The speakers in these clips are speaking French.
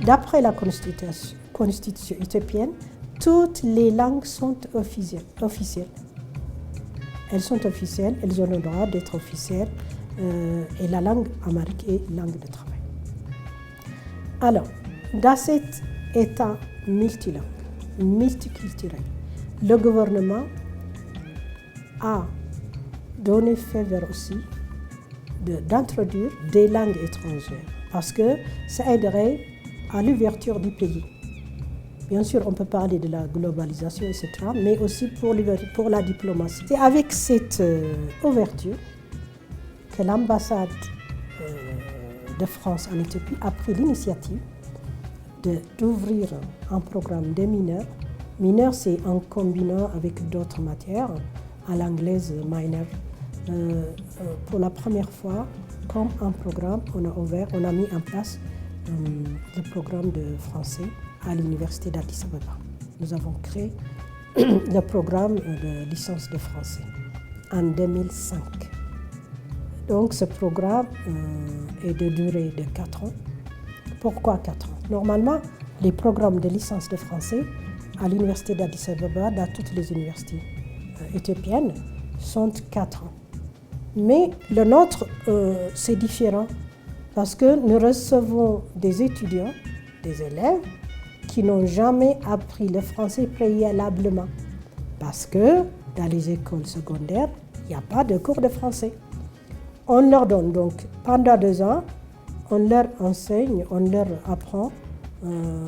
D'après la constitution éthiopienne, toutes les langues sont officielles. Elles sont officielles, elles ont le droit d'être officielles et la langue amharique est langue de travail. Alors, dans cet État multilingue, multiculturel, le gouvernement a donné faveur aussi d'introduire des langues étrangères parce que ça aiderait à l'ouverture du pays. Bien sûr, on peut parler de la globalisation, etc., mais aussi pour la diplomatie. C'est avec cette ouverture que l'ambassade de France en Éthiopie a pris l'initiative d'ouvrir un programme de mineurs. Mineurs, c'est en combinant avec d'autres matières, à l'anglaise minor. Pour la première fois, comme un programme, on a mis en place le programme de français à l'université d'Addis Abeba. Nous avons créé le programme de licence de français en 2005. Donc ce programme est de durée de 4 ans. Pourquoi 4 ans? Normalement, les programmes de licence de français à l'université d'Addis Abeba, dans toutes les universités éthiopiennes, sont 4 ans. Mais le nôtre, c'est différent parce que nous recevons des étudiants, des élèves, qui n'ont jamais appris le français préalablement. Parce que dans les écoles secondaires, il n'y a pas de cours de français. On leur donne donc, pendant 2 ans, on leur enseigne, on leur apprend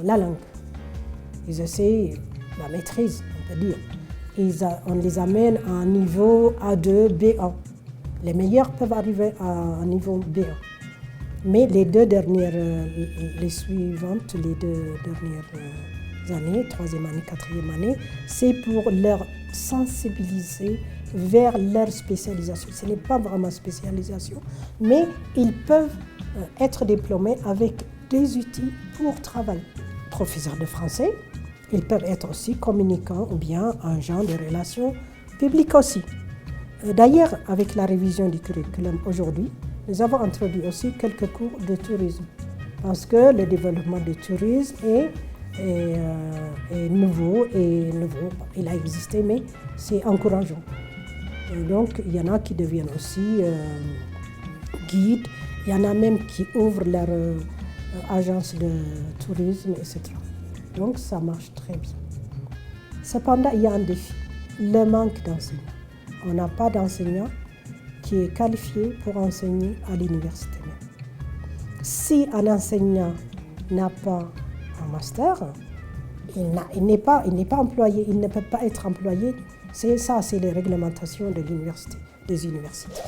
la langue. Ils essaient la maîtrise, on peut dire. On les amène à un niveau A2, B1. Les meilleurs peuvent arriver à un niveau B1. Mais les 2 dernières, les suivantes, les 2 dernières années, 3e année, 4e année, c'est pour leur sensibiliser vers leur spécialisation. Ce n'est pas vraiment spécialisation, mais ils peuvent être diplômés avec des outils pour travailler. Professeurs de français, ils peuvent être aussi communicants ou bien agents de relations publiques aussi. D'ailleurs, avec la révision du curriculum aujourd'hui, nous avons introduit aussi quelques cours de tourisme parce que le développement du tourisme est nouveau. Il a existé, mais c'est encourageant. Et donc, il y en a qui deviennent aussi guides, il y en a même qui ouvrent leur agence de tourisme, etc. Donc, ça marche très bien. Cependant, il y a un défi, le manque d'enseignants. On n'a pas d'enseignants qui est qualifié pour enseigner à l'université. Si un enseignant n'a pas un master, il n'est pas employé, il ne peut pas être employé. C'est les réglementations de l'université, des universités.